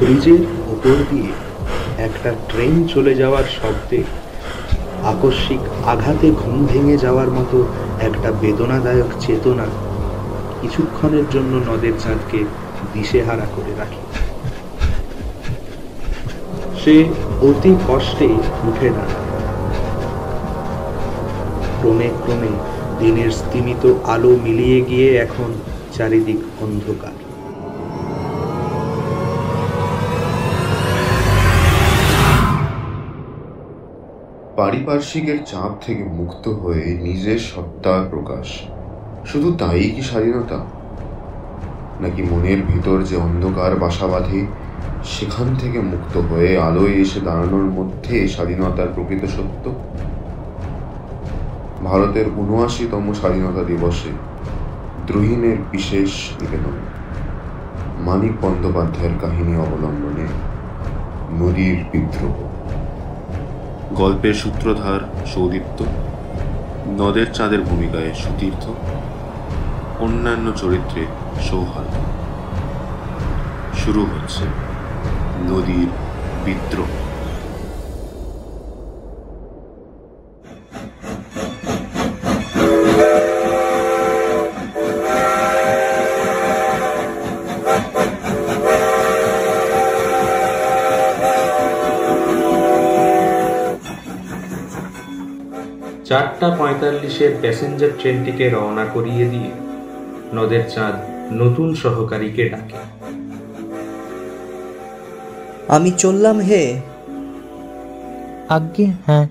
ব্রিজের ওপর দিয়ে একটা ট্রেন চলে যাওয়ার শব্দে আকস্মিক আঘাতে ঘুম ভেঙে যাওয়ার মতো একটা বেদনাদায়ক চেতনা কিছুক্ষণের জন্য নদের চাঁদকে দিশেহারা করে রাখে। সে অতি কষ্টে উঠে দাঁড়ায়। ক্রমে ক্রমে দিনের স্তিমিত আলো মিলিয়ে গিয়ে এখন চারিদিক অন্ধকার। পারিপার্শ্বিকের চাপ থেকে মুক্ত হয়ে নিজের সত্তার প্রকাশ, শুধু তাই কি স্বাধীনতা? নাকি মনের ভিতর যে অন্ধকার বাসা বাঁধে সেখান থেকে মুক্ত হয়ে আলোয় এসে দাঁড়ানোর মধ্যে স্বাধীনতার প্রকৃত সত্য? ভারতের ৭৯তম স্বাধীনতা দিবসে দ্রোহীনের বিশেষ নিবেদন, মানিক বন্দ্যোপাধ্যায়ের কাহিনী অবলম্বনে নদীর বিদ্রোহ। গল্পের সূত্রধার সৌদীপ্ত, নদের চাঁদের ভূমিকায় সুতীর্থ, অন্যান্য চরিত্রে সৌহার্দ। শুরু হচ্ছে নদীর বিদ্রোহ। ৪:৪৫ প্যাসেঞ্জার ট্রেনটিকে রওনা করিয়ে দিয়ে নদের চাঁদ নতুন সহকারীকে ডাকে। আমি চললাম হে। আজ্ঞে হ্যাঁ।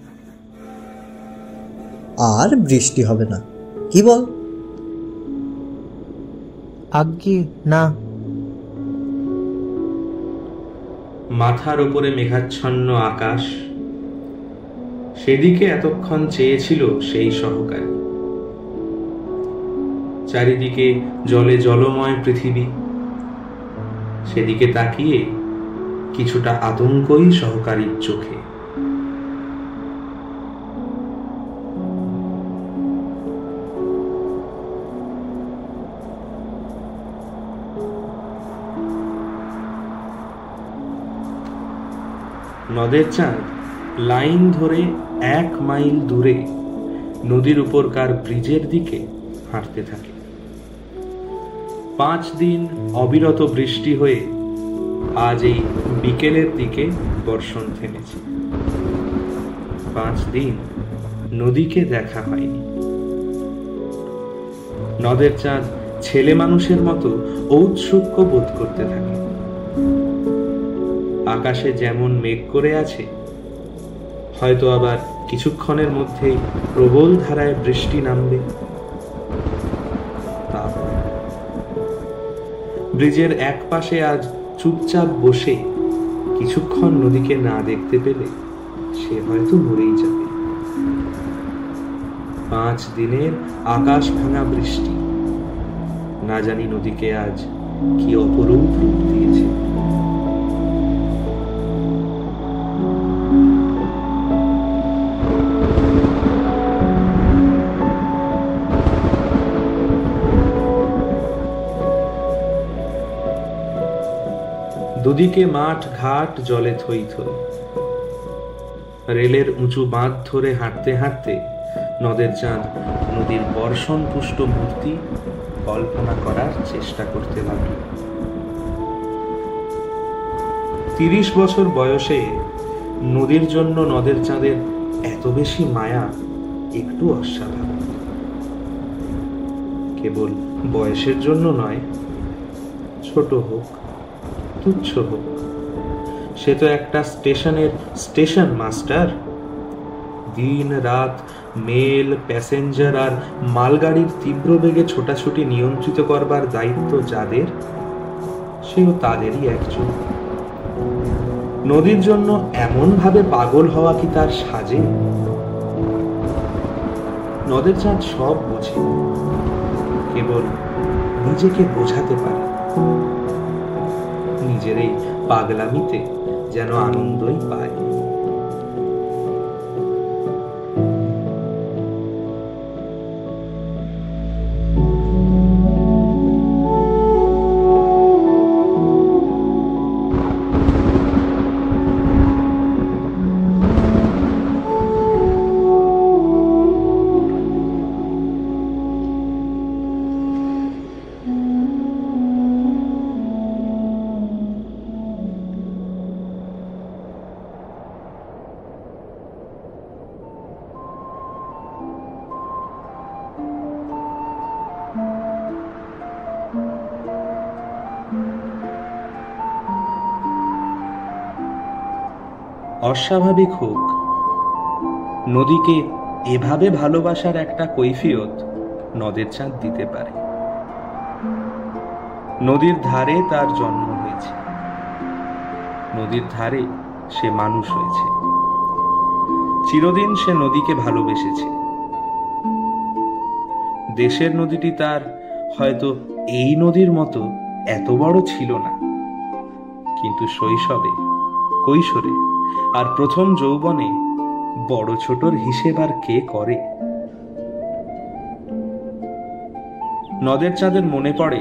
আর বৃষ্টি হবে না, কি বল? আজ্ঞে না। মাথার ওপরে মেঘাচ্ছন্ন আকাশ, সেদিকে এতক্ষণ চেয়েছিল সেই সহকারী। চারিদিকে জলে জলময় পৃথিবী, সেদিকে তাকিয়ে কিছুটা আতঙ্কই সহকারীর চোখে। নদের চাঁদ লাইন ধরে ১ মাইল দূরে নদীর উপরকার ব্রিজের দিকে হাঁটতে থাকে। ৫ দিন অবিরত বৃষ্টি হয়ে আজ এই বিকেলের দিকে বর্ষণ থেমেছে। ৫ দিন নদীকে দেখা হয়নি। নদের চাঁদ ছেলে মানুষের মতো ঔৎসুক্য বোধ করতে থাকে। আকাশে যেমন মেঘ করে আছে, হয়তো আবার কিছুক্ষণের মধ্যেই প্রবল ধারায় বৃষ্টি নামবে। ব্রিজের এক পাশে আজ চুপচাপ বসে কিছুক্ষণ নদীকে না দেখতে পেলে সে হয়তো মরেই যাবে। ৫ দিনের আকাশ ভাঙা বৃষ্টি না জানি নদীকে আজ কি অপরূপ রূপ দিয়েছে। দুদিকে মাঠ ঘাট জলে থই থই। রেলের উঁচু বাঁধ ধরে হাঁটতে হাঁটতে নদের চাঁদ নদীর বর্ষণ পুষ্ট মূর্তি কল্পনা করার চেষ্টা করতে লাগল। ৩০ বছর বয়সে নদীর জন্য নদের চাঁদের এত বেশি মায়া একটু অস্বাভাবিক। কেবল বয়সের জন্য নয়, ছোট হোক তুচ্ছ হোক, সে তো একটা স্টেশনের স্টেশন মাস্টার। দিন রাত মেল, প্যাসেঞ্জার আর মালগাড়ির তীব্র বেগে ছোটাছুটি নিয়ন্ত্রিত করবার দায়িত্ব যাদের, সেও তাদেরই একজন। নদীর জন্য এমন ভাবে পাগল হওয়া কি তার সাজে? নদের চাঁদ সব বোঝে, কেবল নিজেকে বোঝাতে পারে। নিজের এই পাগলামিতে যেন আনন্দই পায়। অস্বাভাবিক হোক, নদীকে এভাবে ভালোবাসার একটা কৈফিয়ত নদের চাঁদ দিতে পারে। নদীর ধারে তার জন্ম হয়েছে, নদীর ধারে সে মানুষ হয়েছে, চিরদিন সে নদীকে ভালোবেসেছে। দেশের নদীটি তার হয়তো এই নদীর মতো এত বড় ছিল না, কিন্তু শৈশবে, কৈশোরে আর প্রথম যৌবনে বড় ছোটর হিসেব আর কে করে? নদের চাঁদের মনে পড়ে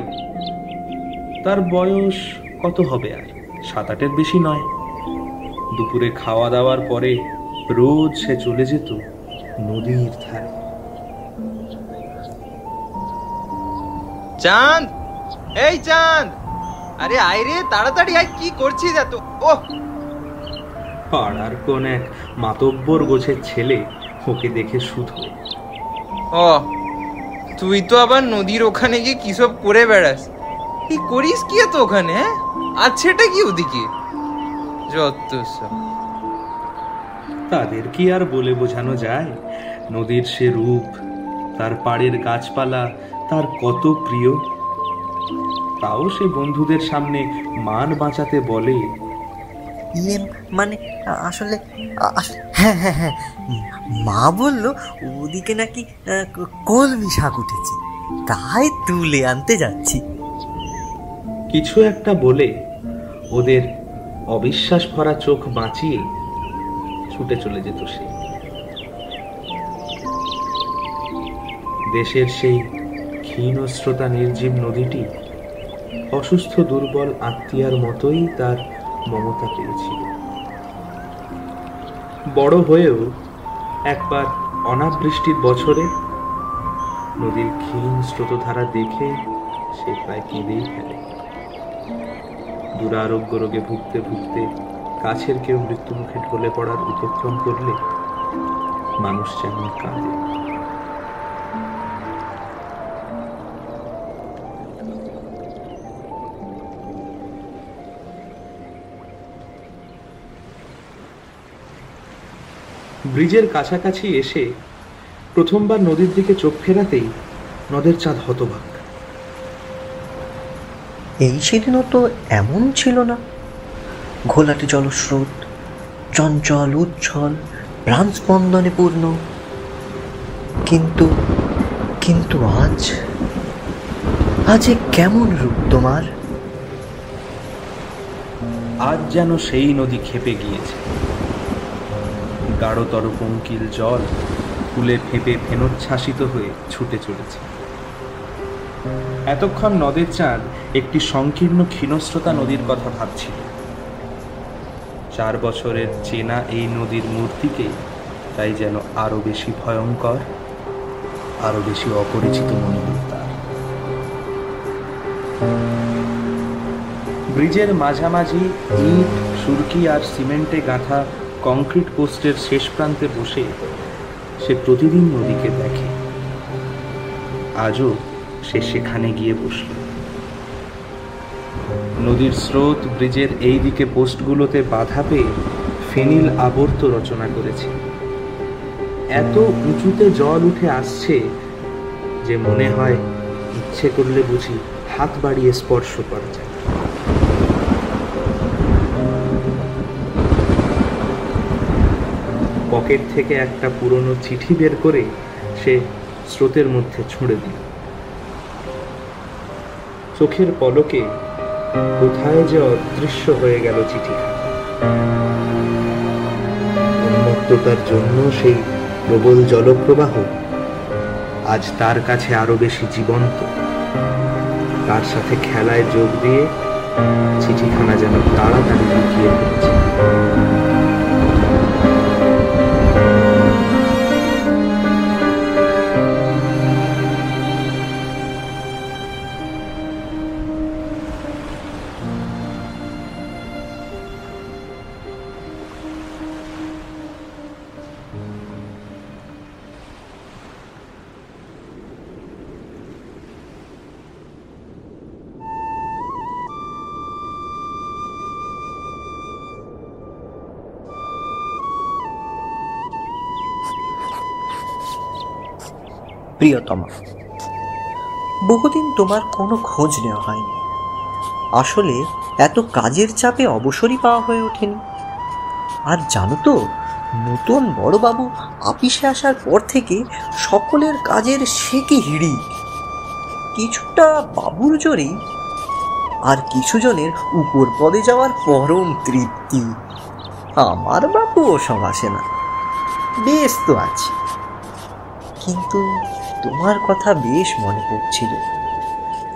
তার বয়স কত হবে, আর 7-8-এর বেশি নয়। দুপুরে খাওয়া দাওয়ার পরে রোজ সে চলে যেত নদীর ধারে। চাঁদ, এই চাঁদ, আরে আয় রে, তাড়াতাড়ি আয়, কি করছিস এত? ওহ, পাড়ার কোন এক মাতব্বর গোছের ছেলে ওকে দেখে শুধু। ও, তুই তো আবার নদীর ওখানে গিয়ে কি সব করে বেড়াস? কি করিস কি এত ওখানে? হ্যাঁ, আছেটা কি ওদিকে? যত সব। তাদের কি আর বলে বোঝানো যায়? নদীর সে রূপ, তার পাড়ের গাছপালা তার কত প্রিয়। তাও সে বন্ধুদের সামনে মান বাঁচাতে বলে, মানে আসলে হ্যাঁ হ্যাঁ হ্যাঁ, মা বলল ওদিকে নাকি কলমি শাক উঠেছে, তাই তুলে আনতে যাচ্ছি। কিছু একটা বলে ওদের অবিশ্বাস ভরা চোখ বাঁচিয়ে ছুটে চলে যেত সে। দেশের সেই ক্ষীণ স্রোতা নির্জীব নদীটি অসুস্থ দুর্বল আত্মীয়ার মতোই তার মমতা পেয়েছিল। বড় হয়েও একবার অনাবৃষ্টির বছরে নদীর ক্ষীণ স্রোতধারা দেখে সে প্রায় কেঁদেই ফেলে। দুরারোগ্য রোগে ভুগতে ভুগতে কাছের কেউ মৃত্যুমুখে ঢলে পড়ার উপক্রম করলে মানুষ যেমন কাঁদে। ব্রিজের কাছাকাছি এসে প্রথমবার নদীর দিকে চোখ ফেরাতেই নদের চাঁদ হতবাক। এই সেদিনও তো এমন ছিল না। ঘোলাটে জলস্রোত, চঞ্চল উচ্ছল, প্রাণ স্পন্দনে পূর্ণ। কিন্তু কিন্তু আজ কেমন রূপ তোমার? আজ যেন সেই নদী ক্ষেপে গিয়েছে। গাঢ়তর পঙ্কিল জল ফুলে ফেঁপে ফেনোচ্ছ্বাসিত হয়ে ছুটে চলেছে। এতক্ষণ নদের চাঁদ একটি সংকীর্ণ ক্ষীণস্রোতা নদীর কথা ভাবছিল। 4 বছরের চেনা এই নদীর মূর্তিকে তাই যেন আরো বেশি ভয়ঙ্কর, আরো বেশি অপরিচিত মনে হল তার। ব্রিজের মাঝামাঝি ইট, সুরকি আর সিমেন্টে গাঁথা কংক্রিট পোস্টের শেষ প্রান্তে বসে সে প্রতিদিন নদীকে দেখে। আজও সে সেখানে গিয়ে বসল। নদীর স্রোত ব্রিজের এই দিকে পোস্টগুলোতে বাধা পেয়ে ফেনিল আবর্ত রচনা করেছে। এত উঁচুতে জল উঠে আসছে যে মনে হয় ইচ্ছে করলে বুঝি হাত বাড়িয়ে স্পর্শ করা যায়। পকেট থেকে একটা পুরনো চিঠি বের করে সে স্রোতের মধ্যে ছুঁড়ে দিল। চোখের পলকে কোথায় যে অদৃশ্য হয়ে গেল চিঠিখানা। উন্মত্ততার জন্য সেই প্রবল জলপ্রবাহ আজ তার কাছে আরো বেশি জীবন্ত। তার সাথে খেলায় যোগ দিয়ে চিঠিখানা যেন তাড়াতাড়ি লুকিয়ে ফেলেছে। প্রিয়তমা, বহুদিন তোমার কোনো খোঁজ নেওয়া হয়নি। আসলে এত কাজের চাপে অবসরই পাওয়া হয়ে ওঠেনি। আর জানো তো, নতুন বড়বাবু আপিসে আসার পর থেকে সকলের কাজের সে কি হিড়িক, কিছুটা বাবুর জোরেই, আর কিছু জনের উপর পদে যাওয়ার পরম তৃপ্তি। আমার বাবু ওসব আসে না, বেশ তো আছে। কিন্তু তোমার কথা বেশ মনে পড়ছিল,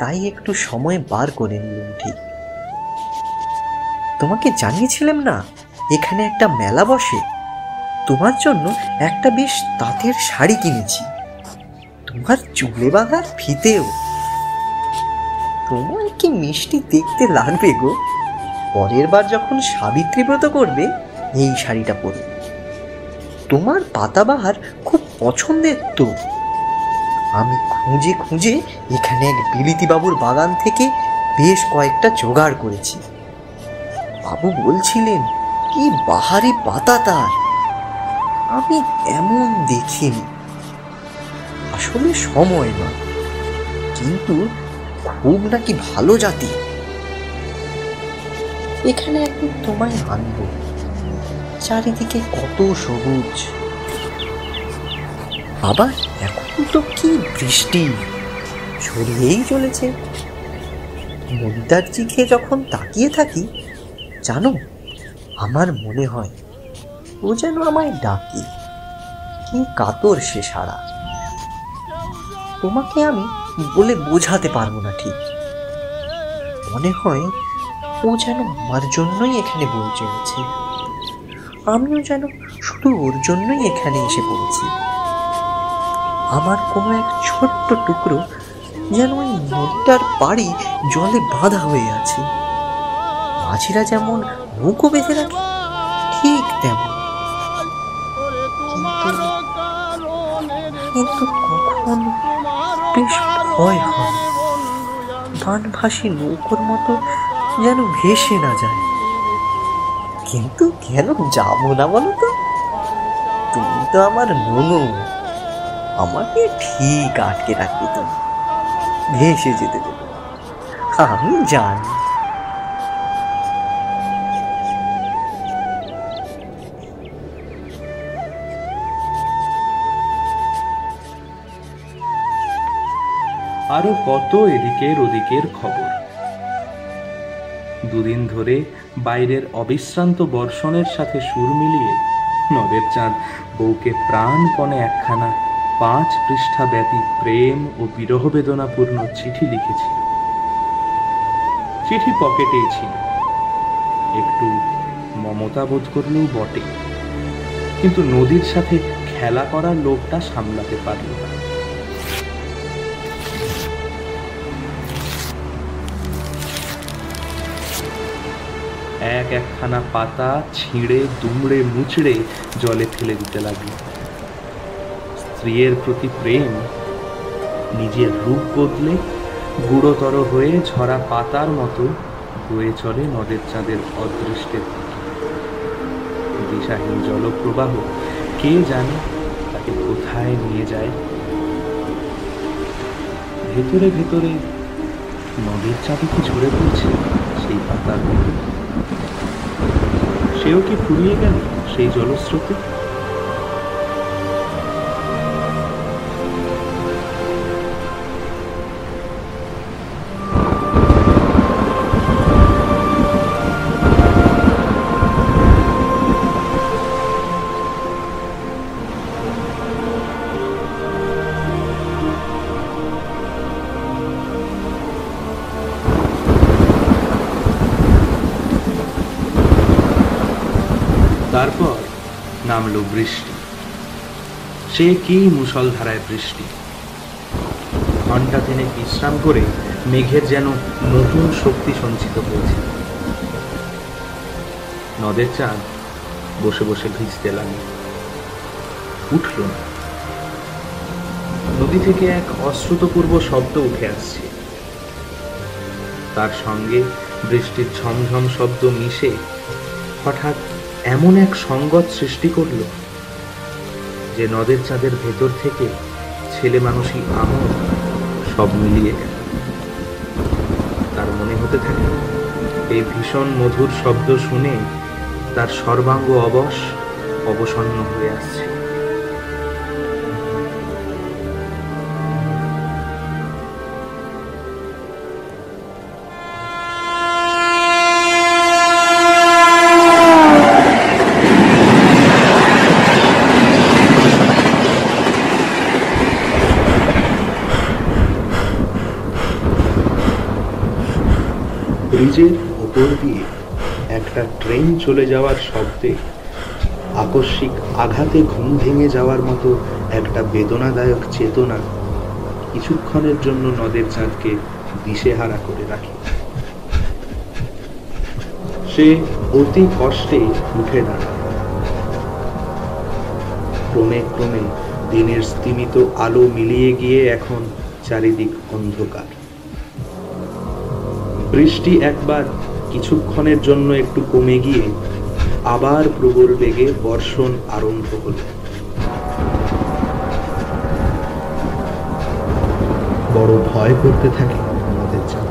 তাই একটু সময় বার করে নিলাম। ঠিক তোমাকে জানিয়েছিলাম না এখানে একটা মেলা বসে, তোমার জন্য একটা বেশ তাঁতের শাড়ি কিনেছি, তোমার চুলে বাঁধার ফিতেও। তোমার কি মিষ্টি দেখতে লাগবে গো, পরের বার যখন সাবিত্রী ব্রত করবে এই শাড়িটা পরে। তোমার পাতাবাহার খুব পছন্দের তো। আমি খুঁজে খুঁজে এখানে এক বিলিতি বাবুর বাগান থেকে বেশ কয়েকটা জোগাড় করেছি। বাবু বলছিলেন কি বাহারি পাতা তার, আমি এমন দেখিনি। আসলে সময় নয়, কিন্তু খুব নাকি ভালো জাতি। এখানে একদিন তোমায় আনবো, চারিদিকে কত সবুজ। আবার এখন তো কি বৃষ্টি ছড়িয়েই চলেছে। নদীটার দিকে যখন তাকিয়ে থাকি, জানো, আমার মনে হয় ও যেন আমায় ডাকে। কি কাতর সে সারা, তোমাকে আমি বলে বোঝাতে পারবো না। ঠিক মনে হয় ও যেন আমার জন্যই এখানে বয়ে চলেছে, আমিও যেন শুধু ওর জন্যই এখানে এসে পড়েছি। আমার কোনো এক ছোট্ট টুকরো যেন ওই নদীটার পাড়ি জলে বাঁধা হয়ে আছে। মাঝিরা যেমন নৌকো বেঁধে রাখে, ঠিক তেমন। কিন্তু কখন বেশ ভয় হয়, বানভাসী নৌকোর মতো যেন ভেসে না যায়। কিন্তু কেন যাবো না বলো তো? তুমি তো আমার ননু, আমাকে ঠিক আটকে রাখবে, তুমি ভেসে যেতে দেবে, আমি জানি। আরো কত এদিকের ওদিকের খবর। দুদিন ধরে বাইরের অবিশ্রান্ত বর্ষণের সাথে সুর মিলিয়ে নদের চাঁদ বউকে প্রাণপণে একখানা 5 পৃষ্ঠা ব্যাপী প্রেম ও বিরহ বেদনাপূর্ণ চিঠি লিখেছিল। চিঠি পকেটেই ছিল, একটু মমতা বোধ করলেও বটে, কিন্তু নদীর সাথে খেলা করার লোকটা সামলাতে পারল না। একখানা পাতা ছিঁড়ে দুমড়ে মুচড়ে জলে ফেলে দিতে লাগলো। স্ত্রীর প্রতি প্রেম নিজের রূপ বদলে গুড়োতর হয়ে ঝরা পাতার মতো বয়ে চলে নদের চাঁদের অদৃষ্টের দিকে। দিশাহীন জলপ্রবাহ কে জানে তাকে কোথায় নিয়ে যায়। ভেতরে ভেতরে নদীর চাঁদে কি ঝরে পড়ছে সেই পাতার মতো। সেও কি ফুরিয়ে গেল সেই জলস্রোতে? তারপর নামলো বৃষ্টি। সে কি মুষলধারায় বৃষ্টি! ঘণ্টা 3 বিশ্রাম করে মেঘের যেন নতুন শক্তি সঞ্চিত হয়েছে। নদের চাঁদ বসে বসে ভিজতে লাগলো, উঠল না। নদী থেকে এক অশ্রুতপূর্ব শব্দ উঠে আসছে, তার সঙ্গে বৃষ্টির ঝমঝম শব্দ মিশে হঠাৎ এমন এক সংগত সৃষ্টি করল যে নদের চাঁদের ভেতর থেকে ছেলে মানুষই আমল সব মিলিয়ে গেল। তার মনে হতে থাকে এই ভীষণ মধুর শব্দ শুনে তার সর্বাঙ্গ অবসন্ন হয়ে আসছে। ব্রিজের উপর দিয়ে একটা ট্রেন চলে যাওয়ার শব্দে আকস্মিক আঘাতে ঘুম ভেঙে যাওয়ার মতো একটা বেদনাদায়ক চেতনা কিছুক্ষণের জন্য নদের চাঁদকে দিশেহারা করে রাখে। সে অতি কষ্টে উঠে দাঁড়ায়। ক্রমে ক্রমে দিনের স্তিমিত আলো মিলিয়ে গিয়ে এখন চারিদিক অন্ধকার। বৃষ্টি একবার কিছুক্ষণের জন্য একটু কমে গিয়ে আবার প্রবল বেগে বর্ষণ আরম্ভ হল। বড় ভয় করতে থাকে নদের চাঁদ।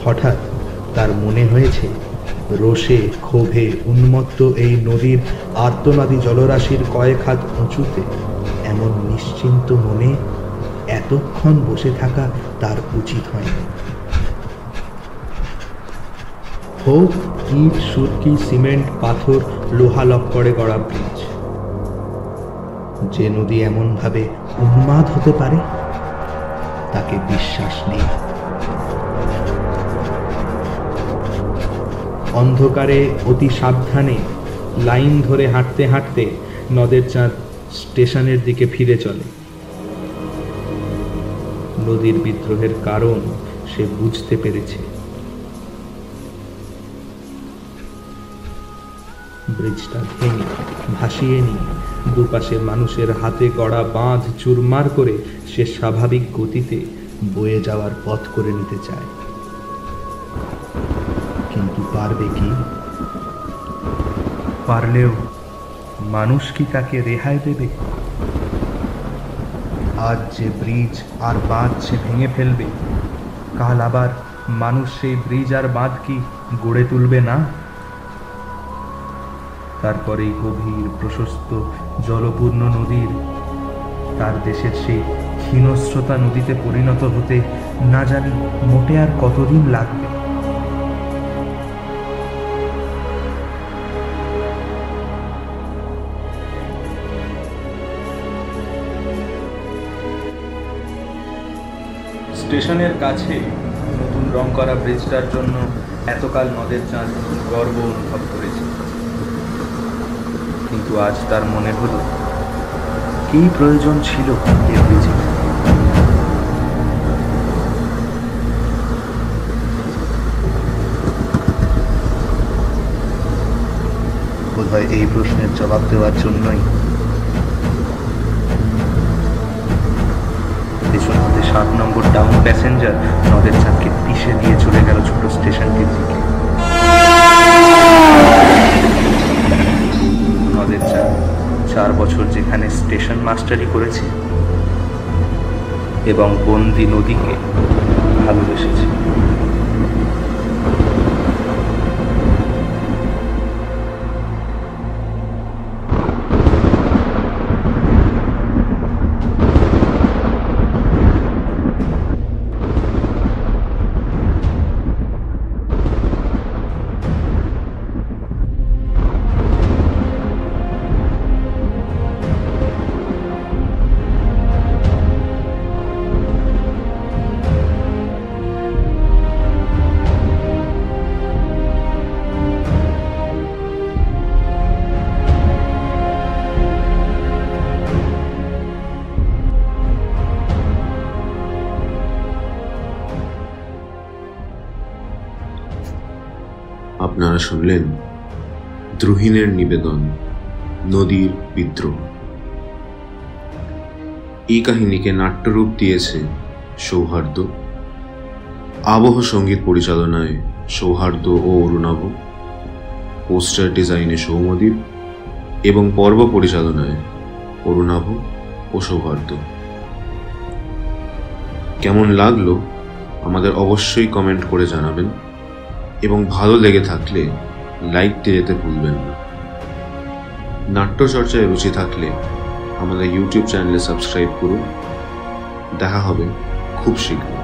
হঠাৎ তার মনে হয়েছে রোষে ক্ষোভে উন্মত্ত এই নদীর আর্তনাদী জলরাশির কয়েক হাত উঁচুতে এমন নিশ্চিন্ত মনে এতক্ষণ বসে থাকা তার উচিত হয়নি। হোক ইট সুরকি সিমেন্ট পাথর লোহা লক্করে গড়া ব্রিজ, যে নদী এমন ভাবে উন্মাদ হতে পারে তাকে বিশ্বাস নেই। অন্ধকারে অতি সাবধানে লাইন ধরে হাঁটতে হাঁটতে নদের চাঁদ স্টেশনের দিকে ফিরে চলে। নদীর বিদ্রোহের কারণ সে বুঝতে পেরেছে। ব্রিজটা ভেঙে ভাসিয়ে নিয়ে দুপাশে মানুষের হাতে গড়া বাঁধ চুরমার করে সে স্বাভাবিক গতিতে বয়ে যাওয়ার পথ করে নিতে চায়, কিন্তু পারবে কি? পারলেও মানুষ কি তাকে রেহাই দেবে? আজ যে ব্রিজ আর বাঁধ সে ভেঙে ফেলবে, কাল আবার মানুষ সেই ব্রিজ আর বাঁধ কি গড়ে তুলবে না? তারপরে গভীর প্রশস্ত জলপূর্ণ নদীর তার দেশের সেই ক্ষীণস্রোতা নদীতে পরিণত হতে না জানি মোটে আর কতদিন লাগবে। স্টেশনের কাছে নতুন রং করা ব্রিজটার জন্য এতকাল নদের চাঁদ গর্ব অনুভব করেছে, কিন্তু আজ তার মনে হলো কি প্রয়োজন ছিল এই ব্রিজের। বোধহয় এই প্রশ্নের জবাব দেওয়ার জন্যই পেছন হতে 7 নম্বর ডাউন প্যাসেঞ্জার নদের চাঁদকে পিষে দিয়ে চলে গেল ছোট স্টেশনটির দিকে। নদের চাঁদ 4 বছর যেখানে স্টেশন মাস্টারি করেছে এবং বন্দি নদীকে ভালোবেসেছে। আপনারা শুনলেন দ্রোহিণের নিবেদন, নদীর বিদ্রোহ। এই কাহিনীকে নাট্যরূপ দিয়েছে সৌহার্দ্য। আবহ সঙ্গীত পরিচালনায় সৌহার্দ্য ও অরুণাভ, পোস্টার ডিজাইনে সৌমদ্বীপ এবং পর্ব পরিচালনায় অরুণাভ ও সৌহার্দ্য। কেমন লাগলো আমাদের অবশ্যই কমেন্ট করে জানাবেন, এবং ভালো লেগে থাকলে লাইক দিয়ে যেতে ভুলবেন না। নাট্যচর্চায় রুচি থাকলে আমাদের ইউটিউব চ্যানেলে সাবস্ক্রাইব করুন। দেখা হবে খুব শীঘ্র।